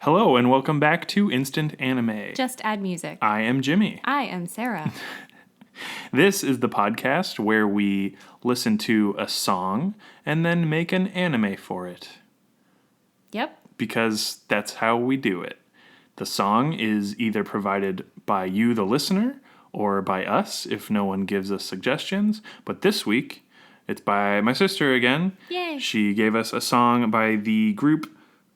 Hello and welcome back to Instant Anime. Just add music. I am Jimmy. I am Sarah. This is the podcast where we listen to a song and then make an anime for it. Yep. Because that's how we do it. The song is either provided by you, the listener, or by us if no one gives us suggestions. But this week, it's by my sister again. Yay. She gave us a song by the group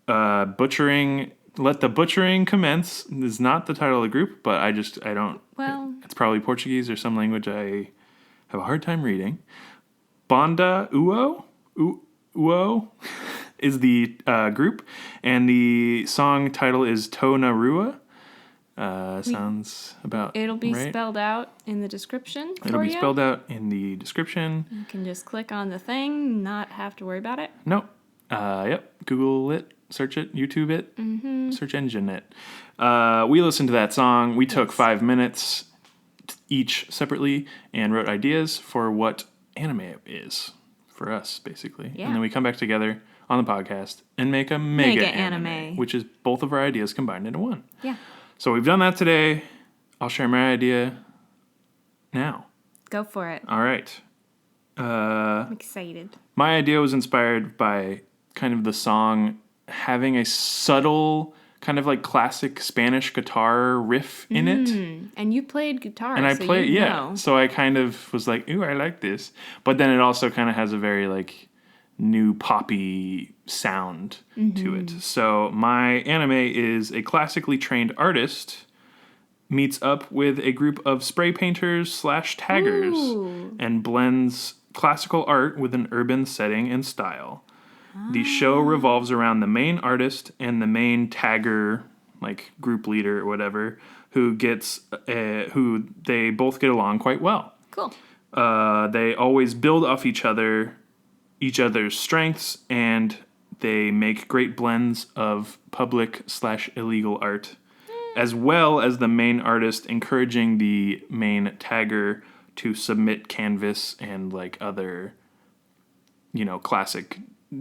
Butchering. Let the Butchering Commence is not the title of the group, but I don't. Well, it's probably Portuguese or some language I have a hard time reading. Banda Uo is the group, and the song title is To Na Rua. Sounds about it'll be right. spelled out in the description. It'll be spelled out in the description. You can just click on the thing, not have to worry about it. Nope. Yep. Google it. Search it, YouTube it, search engine it. We listened to that song. We took 5 minutes each separately and wrote ideas for what anime is for us, basically. Yeah. And then we come back together on the podcast and make a mega anime, which is both of our ideas combined into one. Yeah. So we've done that today. I'll share my idea now. Go for it. All right. I'm excited. My idea was inspired by kind of the song having a subtle kind of like classic Spanish guitar riff in it. And you played guitar, and I so played, you yeah. know. So I kind of was like, ooh, I like this. But then it also kind of has a very like new poppy sound to it. So my anime is a classically trained artist meets up with a group of spray painters / taggers Ooh. and blends classical art with an urban setting and style. The show revolves around the main artist and the main tagger, like group leader or whatever, who they both get along quite well. Cool. They always build off each other's strengths, and they make great blends of public / illegal art, as well as the main artist encouraging the main tagger to submit canvas and like other, classic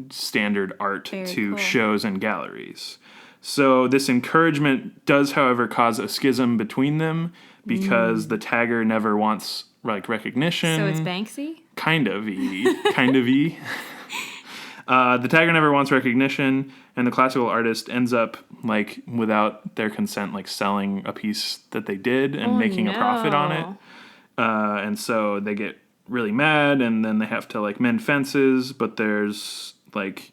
standard art Very to cool. shows and galleries. So this encouragement does, however, cause a schism between them because the tagger never wants like recognition. So it's Banksy? Kind of. The tagger never wants recognition, and the classical artist ends up like without their consent, like selling a piece that they did and making a profit on it. And so they get really mad, and then they have to like mend fences, but there's like,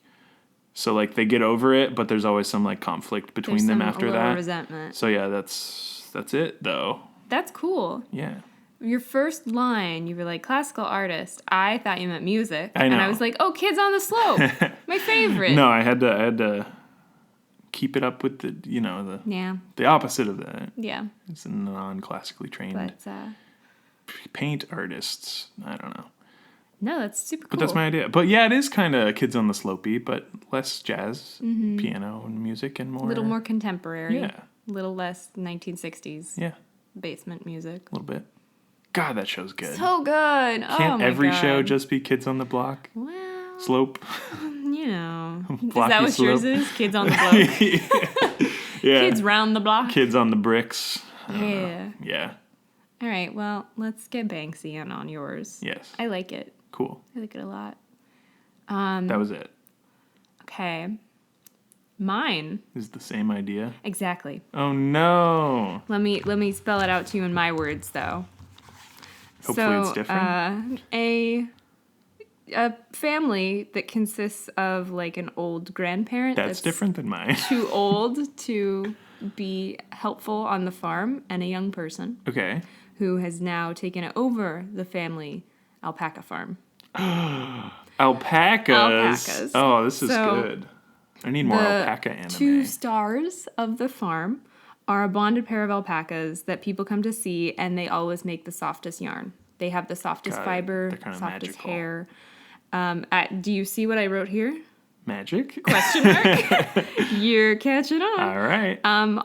so like they get over it, but there's always some like conflict between them after that. Resentment. So yeah, that's it though. That's cool. Yeah. Your first line, you were like, classical artist. I thought you meant music. I know. And I was like, oh, Kids on the Slope. My favorite. No, I had to keep it up with the, the opposite of that. Yeah. It's a non-classically trained But, paint artists. I don't know. no, that's super cool. But that's my idea. But yeah, it is kind of Kids on the Slopey, but less jazz, piano and music and more. A little more contemporary. Yeah. A little less 1960s. Yeah. Basement music. A little bit. God, that show's good. So good. Can't every show just be Kids on the Block? Well, Slope? you know. Is Blocky that what slope. yours is? Kids on the block. Yeah. Kids round the block. Kids on the bricks. Yeah. Yeah. All right, well, let's get Banksy in on yours. Yes. I like it. Cool. I like it a lot. That was it. Okay. Mine. Is the same idea? Exactly. Oh no. Let me spell it out to you in my words, though. Hopefully it's different. A family that consists of like an old grandparent That's different than mine. too old to be helpful on the farm, and a young person Okay. who has now taken over the family alpaca farm. Alpacas. Oh, this is So, good. I need more alpaca anime. 2 stars of the farm are a bonded pair of alpacas that people come to see, and they always make the softest yarn. They have the softest fiber, They're kinda softest magical. hair. Do you see what I wrote here? Magic? Question mark. You're catching on. All right.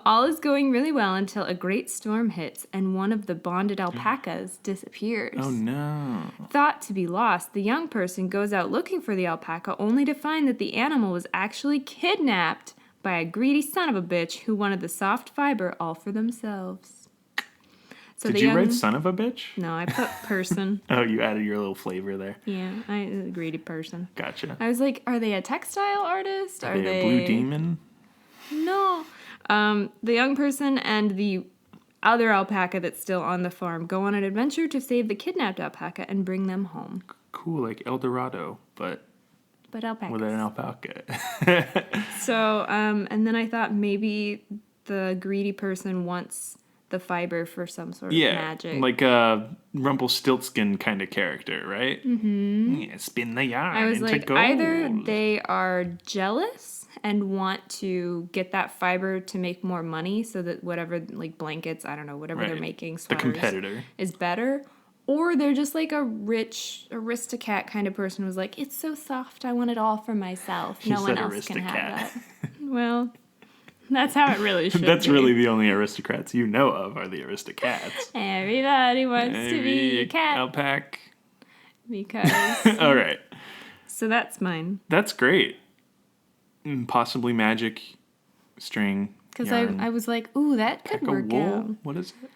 All is going really well until a great storm hits and one of the bonded alpacas disappears. Oh no. Thought to be lost, the young person goes out looking for the alpaca only to find that the animal was actually kidnapped by a greedy son of a bitch who wanted the soft fiber all for themselves. So Did you write son of a bitch? No, I put person. Oh, you added your little flavor there. Yeah, a greedy person. Gotcha. I was like, are they a textile artist? Are they a blue demon? No. The young person and the other alpaca that's still on the farm go on an adventure to save the kidnapped alpaca and bring them home. Cool, like El Dorado, but alpacas. With an alpaca. So, and then I thought maybe the greedy person wants the fiber for some sort of magic. Like a Rumpelstiltskin kind of character, right? Mm-hmm. Yeah, spin the yarn I was into like, gold. either they are jealous and want to get that fiber to make more money so that whatever, like blankets, I don't know, whatever they're making, the competitor, is better. Or they're just like a rich aristocrat kind of person who's like, it's so soft, I want it all for myself. No one else can have that. Well, that's how it really should That's be. really the only aristocrats you know of are the aristocrats. Everybody wants to be a cat. Alpaca. Because. All right. So that's mine. That's great. Possibly magic string. Because I was like, ooh, that could work wool? out. What is it?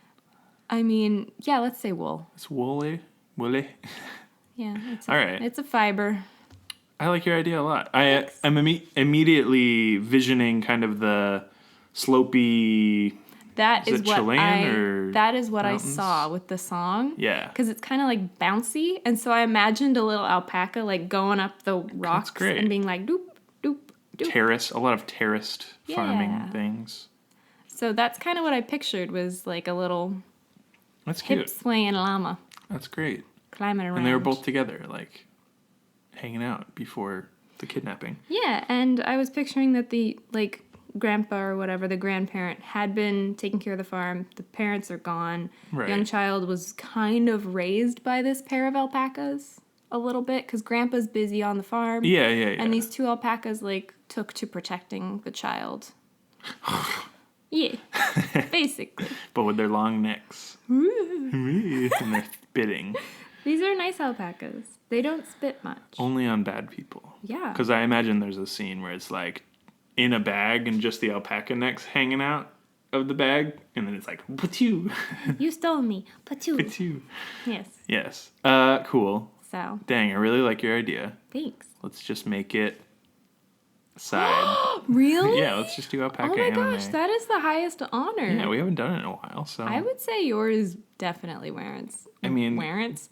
I mean, yeah, let's say wool. It's woolly. Woolly. Yeah. All right. It's a fiber. I like your idea a lot. I'm immediately visioning kind of the slopey. That is what I mountains? saw with the song. Yeah. Because it's kind of like bouncy. And so I imagined a little alpaca like going up the rocks and being like doop, doop, doop. A lot of terraced farming things. So that's kind of what I pictured was like a little That's cute. hip swaying llama. That's great. Climbing around. And they were both together, like hanging out before the kidnapping. Yeah, and I was picturing that the like grandpa or whatever, the grandparent, had been taking care of the farm. The parents are gone. Right. Young child was kind of raised by this pair of alpacas a little bit because grandpa's busy on the farm. Yeah. And these two alpacas like took to protecting the child. Yeah, basically. But with their long necks. And they're spitting. These are nice alpacas. They don't spit much. Only on bad people. Yeah. Because I imagine there's a scene where it's like in a bag and just the alpaca necks hanging out of the bag. And then it's like, patoo. You stole me. Patoo. Patoo. Yes. Yes. Cool. So. Dang, I really like your idea. Thanks. Let's just make it side. Really? Yeah, let's just do alpaca Oh my anime. gosh, that is the highest honor. Yeah, we haven't done it in a while, so. I would say yours definitely warrants. I mean. Warrants.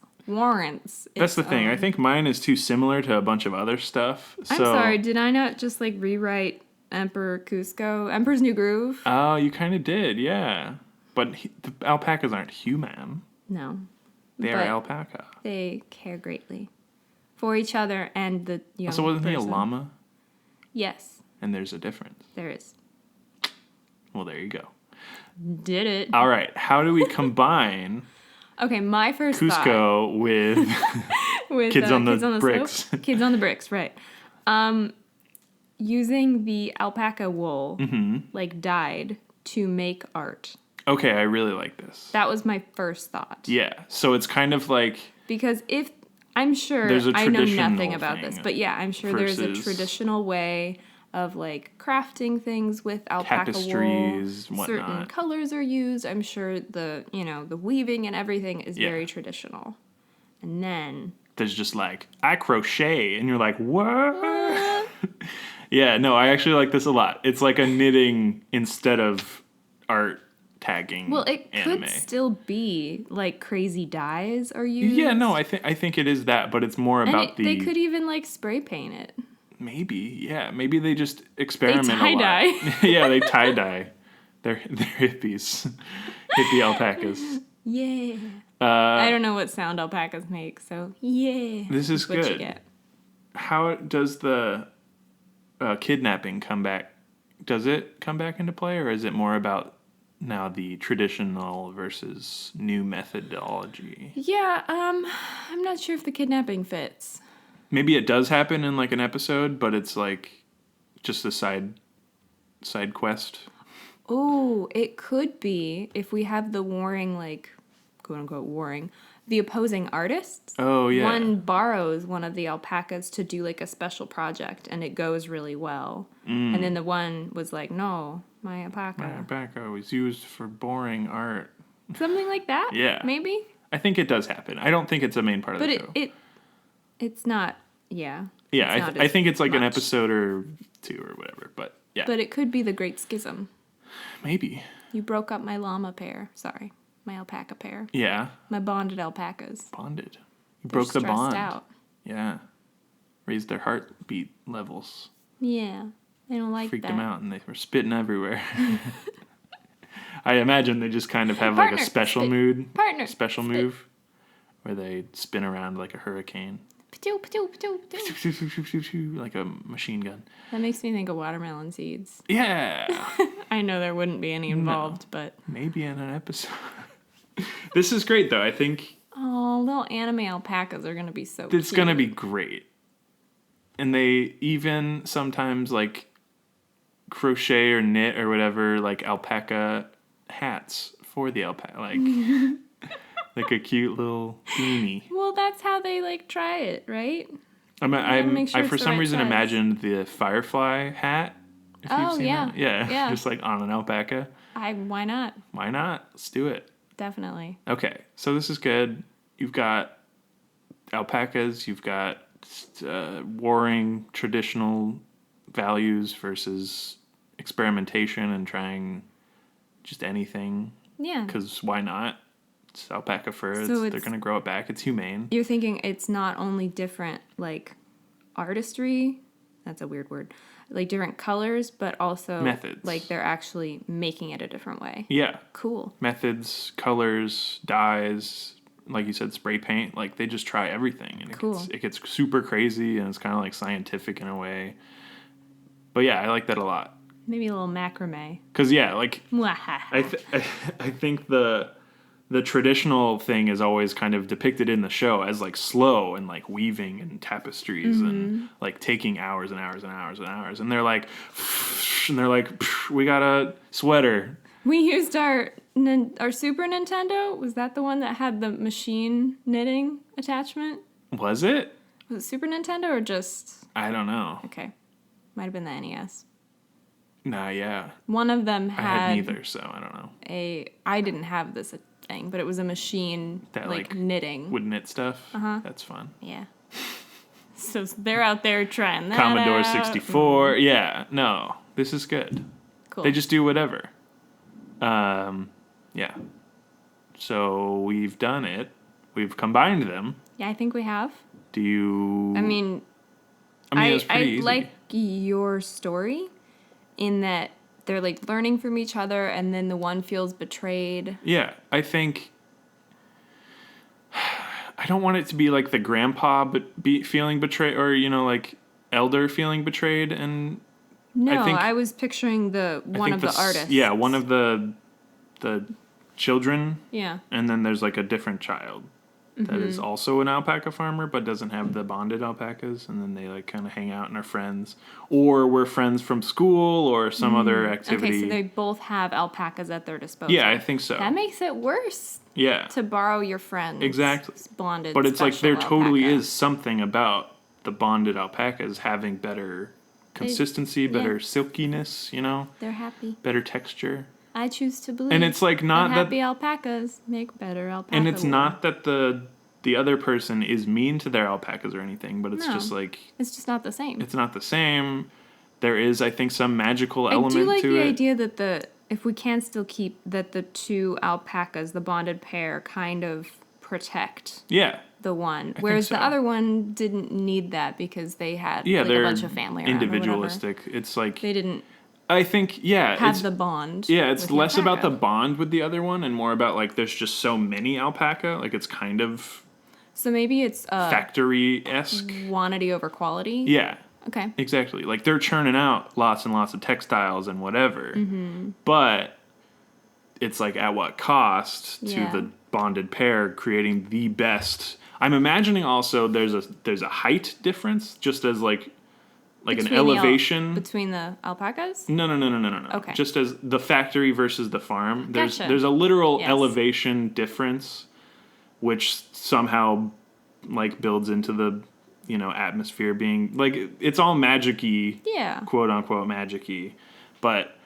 That's the thing. I think mine is too similar to a bunch of other stuff. I'm sorry, did I not just like rewrite Emperor Cusco? Emperor's New Groove? Oh, you kind of did, yeah. But the alpacas aren't human. No. They are alpaca. They care greatly for each other and the young So wasn't he a person. llama? Yes. And there's a difference. There is. Well, there you go. Did it. All right. How do we combine Okay, my first Cusco with kids on the bricks? Kids on the bricks, right. Using the alpaca wool, like dyed, to make art. Okay, I really like this. That was my first thought. Yeah. So it's kind of like... Because I'm sure I know nothing about this, but yeah, I'm sure there's a traditional way of like crafting things with alpaca tapestries, wool. whatnot. Certain colors are used. I'm sure the weaving and everything is very traditional. And then there's just like, I crochet, and you're like, what? Yeah, no, I actually like this a lot. It's like a knitting instead of art tagging. Well, it anime. could still be like crazy dyes are used. Yeah, no, I think it is that, but it's more about They could even like spray paint it. Maybe, yeah. Maybe they just experiment They tie-dye. a lot. Yeah, they tie-dye. They're hippies. Hippie alpacas. Yeah. I don't know what sound alpacas make, so yeah. This is what good. You get. How does the kidnapping come back? Does it come back into play, or is it more about now the traditional versus new methodology? Yeah, I'm not sure if the kidnapping fits. Maybe it does happen in like an episode, but it's like just a side quest. Oh, it could be if we have the warring, like, quote unquote warring, the opposing artists. Oh, yeah. One borrows one of the alpacas to do like a special project, and it goes really well. And then the one was like, no, my alpaca. My alpaca was used for boring art. Something like that? Yeah. Maybe? I think it does happen. I don't think it's a main part of the show. But it's not, yeah. Yeah, I think it's like much. an episode or 2 or whatever, but yeah. But it could be the Great Schism. Maybe. You broke up my llama pair. Sorry. My alpaca pair. Yeah. My bonded alpacas. Bonded. You broke the bond. Stressed out. Yeah. Raised their heartbeat levels. Yeah. They don't like Freaked that. them out, and they were spitting everywhere. I imagine they just kind of have Partner, like a special spit. mood. Partner, Special spit. move. Where they spin around like a hurricane. Patew, patew, patew, patew. Like a machine gun. That makes me think of watermelon seeds. Yeah. I know there wouldn't be any involved, but... Maybe in an episode. This is great, though. I think... Oh, little anime alpacas are going to be so It's cute. going to be great. And they even sometimes, like, crochet or knit or whatever, like, alpaca hats for the alpaca. Like, like a cute little beanie. Well, that's how they, like, try it, right? I sure for it's the some right reason size. imagined the firefly hat. If you've Oh, seen yeah. that. Yeah. Yeah. Just, like, on an alpaca. Why not? Why not? Let's do it. Definitely. Okay, so this is good. You've got alpacas, you've got warring traditional values versus experimentation and trying just anything. Yeah. Because why not? It's alpaca fur. So They're going to grow it back. It's humane. You're thinking it's not only different, like, artistry, that's a weird word, like different colors, but also Methods. like they're actually making it a different way. Yeah. Cool. Methods, colors, dyes, like you said, spray paint. Like they just try everything. And Cool. it gets super crazy and it's kind of like scientific in a way. But yeah, I like that a lot. Maybe a little macrame. Because yeah, like I think the traditional thing is always kind of depicted in the show as like slow and like weaving and tapestries and like taking hours and hours and hours and hours. And they're like, we got a sweater. We used our Super Nintendo. Was that the one that had the machine knitting attachment? Was it? Was it Super Nintendo or just... I don't know. Okay. Might have been the NES. Nah, yeah. One of them I had... had neither, so I don't know. I didn't have this thing, but it was a machine That like knitting. would knit stuff. Uh-huh. That's fun. Yeah. So they're out there trying that Commodore out. 64. Yeah, no. This is good. Cool. They just do whatever. Yeah. So we've done it. We've combined them. Yeah, I think we have. Do you... I mean, it was pretty I easy. like your story in that they're like learning from each other and then the one feels betrayed. Yeah, I think... I don't want it to be like the grandpa feeling betrayed, or, like, elder feeling betrayed, and... No, I think- I was picturing one of the artists. Yeah, one of the children, Yeah. and then there's like a different child that is also an alpaca farmer but doesn't have the bonded alpacas, and then they like kind of hang out and are friends, or we're friends from school or some other activity. Okay, so they both have alpacas at their disposal. Yeah, I think so. That makes it worse Yeah, to borrow your friend's exactly. bonded But it's like there special totally alpaca. is something about the bonded alpacas having better consistency, better silkiness, They're happy. better texture. I choose to believe. And it's like not that that happy alpacas make better alpaca. And it's wool. not that the other person is mean to their alpacas or anything, but it's No. just like... It's just not the same. It's not the same. There is, I think, some magical I element do like to the it. idea that if we can still keep that the two alpacas, the bonded pair, kind of protect Yeah. the one, think whereas so. the other one didn't need that because they had like, They're a bunch of family around or whatever. individualistic. It's like... They didn't I think, yeah. have it's, the bond. yeah, it's with the less about the alpaca. bond with the other one and more about, like, there's just so many alpaca. Like, it's kind of So maybe it's factory-esque. quantity over quality. Yeah. Okay. Exactly. Like, they're churning out lots and lots of textiles and whatever. Mm-hmm. But it's, like, at what cost Yeah. to the bonded pair creating the best... I'm imagining also there's a height difference, just as, like an Between elevation... between the alpacas? No. Okay. Just as the factory versus the farm. Gotcha. There's a literal Yes. elevation difference which somehow like builds into the, atmosphere being like, it's all magic-y, Yeah. quote unquote magic-y, but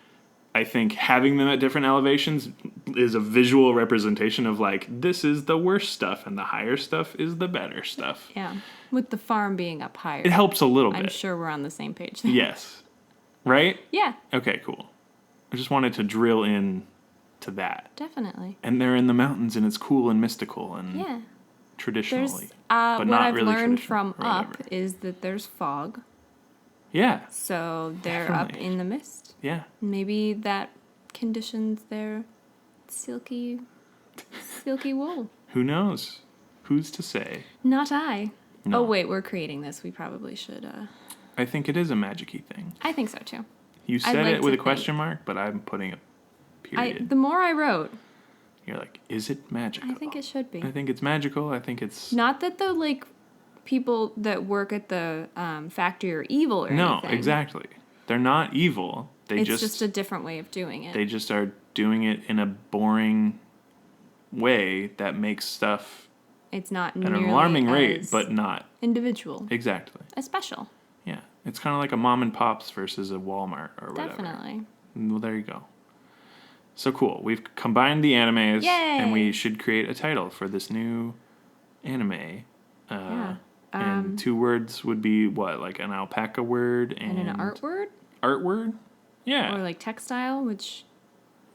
I think having them at different elevations is a visual representation of like, this is the worst stuff and the higher stuff is the better stuff. Yeah. With the farm being up higher. It helps a little bit. I'm sure we're on the same page there. Yes. Right? Yeah. Okay, cool. I just wanted to drill in to that. Definitely. And they're in the mountains and it's cool and mystical and traditionally. But what I've really learned from up is that there's fog. Yeah. So they're definitely. up in the mist. Yeah. Maybe that conditions their silky wool. Who knows? Who's to say? Not I. No. Oh, wait, we're creating this. We probably should. I think it is a magic-y thing. I think so, too. You said it with a question mark, but I'm putting a period. The more I wrote... You're like, is it magical? I think it should be. I think it's magical. I think it's... Not that the, like, people that work at the factory are evil or anything. No, exactly. They're not evil. It's just a different way of doing it. They just are doing it in a boring way that makes stuff... It's not an alarming rate, but not... individual. Exactly. A special. Yeah. It's kind of like a mom and pop's versus a Walmart or whatever. Definitely. Well, there you go. So cool. We've combined the animes. Yay! And we should create a title for this new anime. Yeah. And 2 words would be what? Like an alpaca word and an art word? Art word? Yeah. Or like textile, which...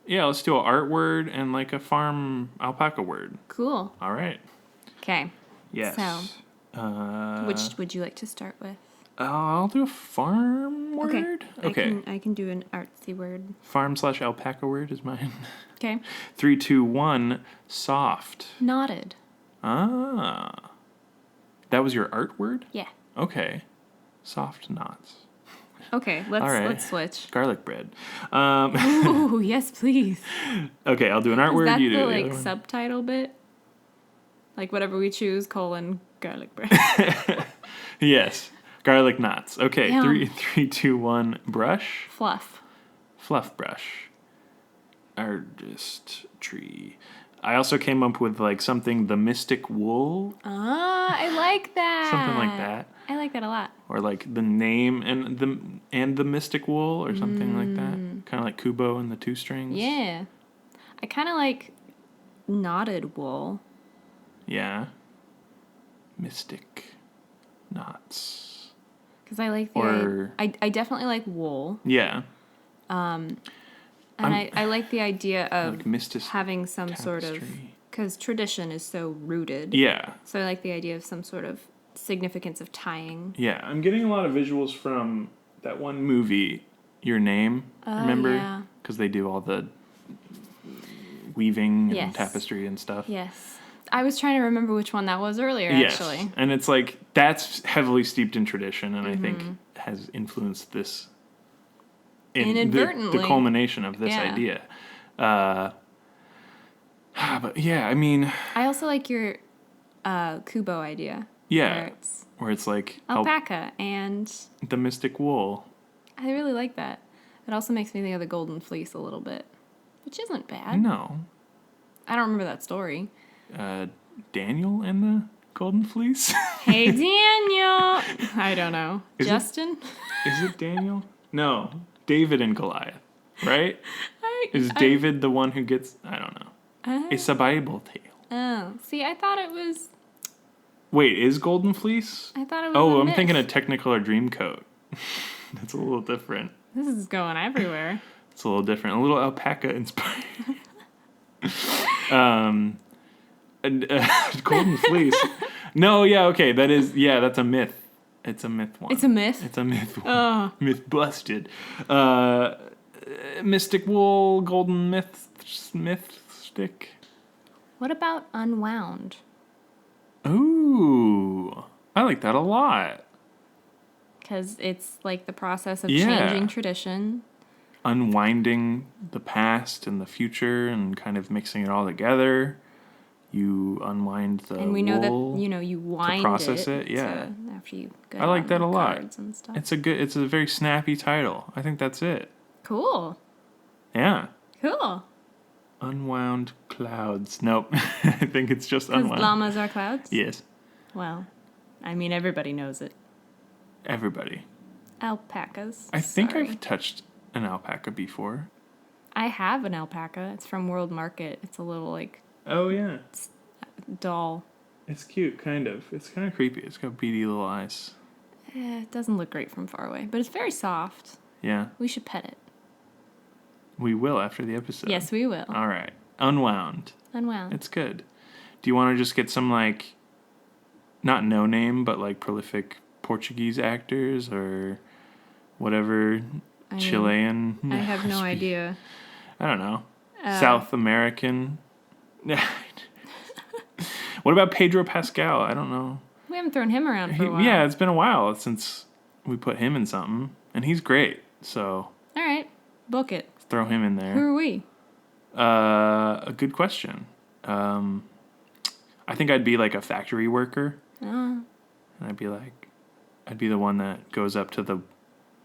Yeah, let's do an art word and like a farm alpaca word. Cool. All right. Okay. Yes. So, which would you like to start with? I'll do a farm word. Okay. I can do an artsy word. Farm/alpaca word is mine. Okay. 3, 2, 1. Soft. Knotted. Ah. That was your art word? Yeah. Okay. Soft knots. Okay, let's switch. Garlic bread. Ooh, yes, please. Okay, I'll do an art Is word. that You do the the like other one. subtitle bit? Like whatever we choose, garlic bread. Yes. Garlic knots. Okay, Yum. 3, 2, 1. Brush. Fluff. Fluff brush. Artistry. I also came up with like something, the mystic wool. Ah, I like that. Something like that. I like that a lot. Or like the name and the mystic wool or something like that. Kind of like Kubo and the 2 strings. Yeah. I kind of like knotted wool. Yeah. Mystic knots. Because I like I definitely like wool. Yeah. And I like the idea of like having some tapestry. sort of... Because tradition is so rooted. Yeah. So I like the idea of some sort of significance of tying. Yeah. I'm getting a lot of visuals from that one movie, Your Name. Remember? Yeah. Because they do all the weaving and Yes. tapestry and stuff. Yes. I was trying to remember which one that was earlier, Yes. actually. And it's like, that's heavily steeped in tradition and I think Mm-hmm. has influenced this... Inadvertently. The culmination of this Yeah. idea. But yeah, I mean... I also like your Kubo idea. Yeah. Where it's Where it's like... alpaca and... the mystic wool. I really like that. It also makes me think of the Golden Fleece a little bit. Which isn't bad. No. I don't remember that story. Daniel and the Golden Fleece? Hey, Daniel! I don't know. Justin? Is it Daniel? No. David and Goliath. Right? Is David the one who gets... I don't know. It's a Bible tale. Oh. See, I thought it was... Wait, is Golden Fleece? I thought it was Oh, a I'm myth. thinking of Technicolor Dreamcoat. That's a little different. This is going everywhere. It's a little different. A little alpaca inspired. Golden Fleece. No, yeah, okay. That's a myth. It's a myth one. It's a myth? It's a myth one. Oh. Myth busted. Mystic wool, golden myth stick. What about Unwound? Ooh, I like that a lot. Because it's like the process of Yeah. changing tradition. Unwinding the past and the future and kind of mixing it all together. You unwind the And we know wool that, you wind to process it. Yeah. after you go I like on that a the lot. cards and stuff. It's a very snappy title. I think that's it. Cool. Yeah. Cool. Unwound Clouds. Nope. I think it's just Because Unwound. llamas are clouds? Yes. Well, I mean, everybody knows it. Everybody. Alpacas. I think Sorry. I've touched an alpaca before. I have an alpaca. It's from World Market. It's a little, like, Oh, yeah. doll. It's cute, kind of. It's kind of creepy. It's got beady little eyes. It doesn't look great from far away, but it's very soft. Yeah. We should pet it. We will after the episode. Yes, we will. All right. Unwound. Unwound. It's good. Do you want to just get some, like, not no name, but, like, prolific Portuguese actors or whatever Chilean? I have no idea. I don't know. South American. What about Pedro Pascal? I don't know. We haven't thrown him around for a while. Yeah, it's been a while since we put him in something, and he's great. So all right, book it. Throw him in there. Who are we? A good question. I think I'd be like a factory worker, and I'd be the one that goes up to the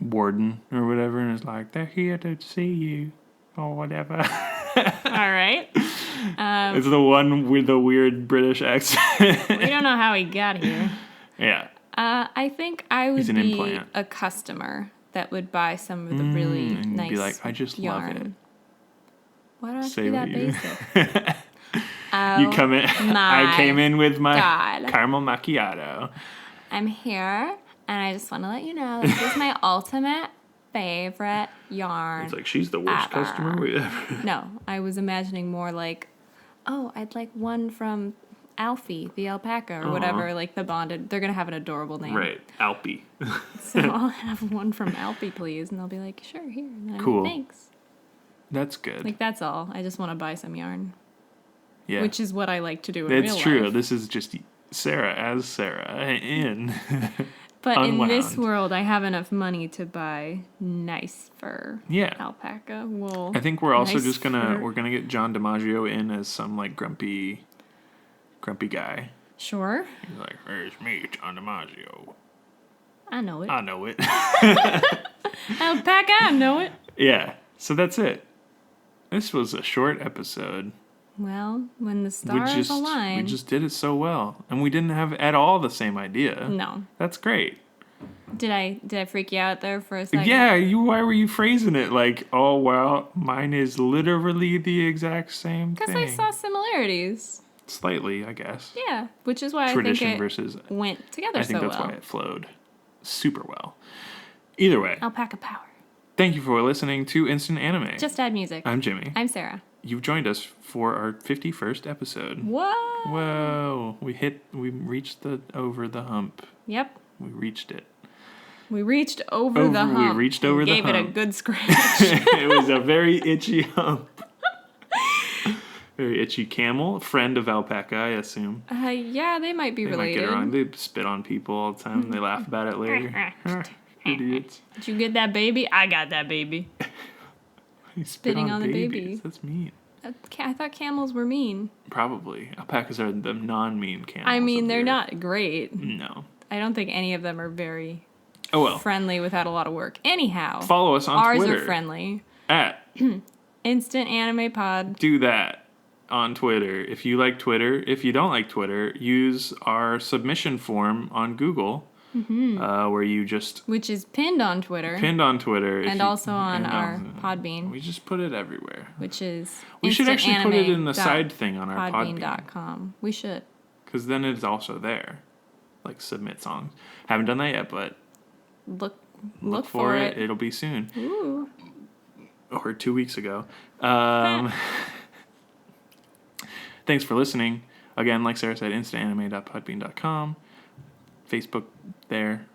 warden or whatever, and is like, "They're here to see you," or whatever. All right. It's the one with the weird British accent. We don't know how he got here. Yeah. I think I would be implant. a customer that would buy some of the really and nice you'd be like, I just yarn. love it. Why do I have to Say be what that you- basic? You come in. I came in with my God. caramel macchiato. I'm here, and I just want to let you know this is my ultimate favorite yarn. It's like, she's the worst ever. customer we ever. No, I was imagining more like, oh, I'd like one from Alfie, the alpaca, or whatever, like the bonded. They're going to have an adorable name. Right. Alpy. So I'll have one from Alfie, please. And they'll be like, sure, here. And I'm Cool. like, thanks. That's good. Like, that's all. I just want to buy some yarn. Yeah. Which is what I like to do in real life. It's true. This is just Sarah as Sarah in. But Unwound. in this world, I have enough money to buy nice fur. Yeah. Alpaca wool. I think we're also nice just fur. we're gonna get John DiMaggio in as some like grumpy guy. Sure. He's like, "There's me, John DiMaggio. I know it. I know it." Alpaca, I know it. Yeah. So that's it. This was a short episode. Well, when the stars align. We just did it so well, and we didn't have at all the same idea. No. That's great. Did I freak you out there for a second? Yeah, why were you phrasing it like, "Oh well, mine is literally the exact same thing"? Because I saw similarities. Slightly, I guess. Yeah, which is why Tradition I think it versus. went together I think so that's well. why it flowed super well. Either way, Alpaca power. thank you for listening to Instant Anime. Just add music. I'm Jimmy. I'm Sarah. You've joined us for our 51st episode. Whoa. Whoa! We reached over the hump. Yep. We reached it. We reached over the hump. We reached over the hump. Gave it a good scratch. It was a very itchy hump. Very itchy camel, friend of alpaca, I assume. Yeah, they might be They might related. get around. They spit on people all the time. They laugh about it later. Idiots. Did you get that baby? I got that baby. You spit Spitting on the baby. That's mean. I thought camels were mean. Probably. Alpacas are the non-mean camels. I mean, of the they're earth. not great. No. I don't think any of them are very Oh well. friendly without a lot of work. Anyhow, Follow us on ours Twitter. are friendly. At Instant Anime Pod. do that on Twitter. If you like Twitter, if you don't like Twitter, use our submission form on Google, where you just Which is pinned on Twitter. pinned on Twitter. and also on our Podbean, We just put it everywhere. which is We should actually put it in the instantanime side thing on our Podbean. Podbean.com. We should. Because then it's also there. Like submit songs. Haven't done that yet, but Look for it. It'll be soon. Ooh. Or 2 weeks ago. Thanks for listening. Again, like Sarah said, instantanime.podbean.com. Facebook there.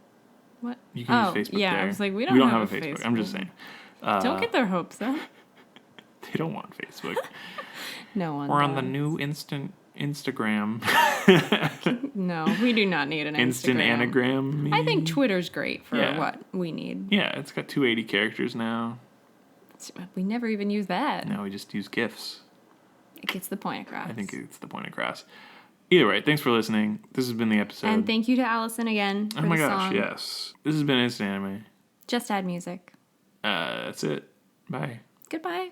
What? You can use Facebook yeah, there. I was like, we don't have a a Facebook. I'm just saying. Don't get their hopes up. They don't want Facebook. No one We're on the does. new Instagram. No, we do not need an Instant Instagram. anagram. I think Twitter's great for Yeah. what we need. Yeah, it's got 280 characters now. We never even use that. Now we just use GIFs. It gets the point across. I think it's the point across. Either way, thanks for listening. This has been the episode. And thank you to Allison again for oh my the gosh, song. yes. This has been Instant Anime. Just add music. That's it. Bye. Goodbye.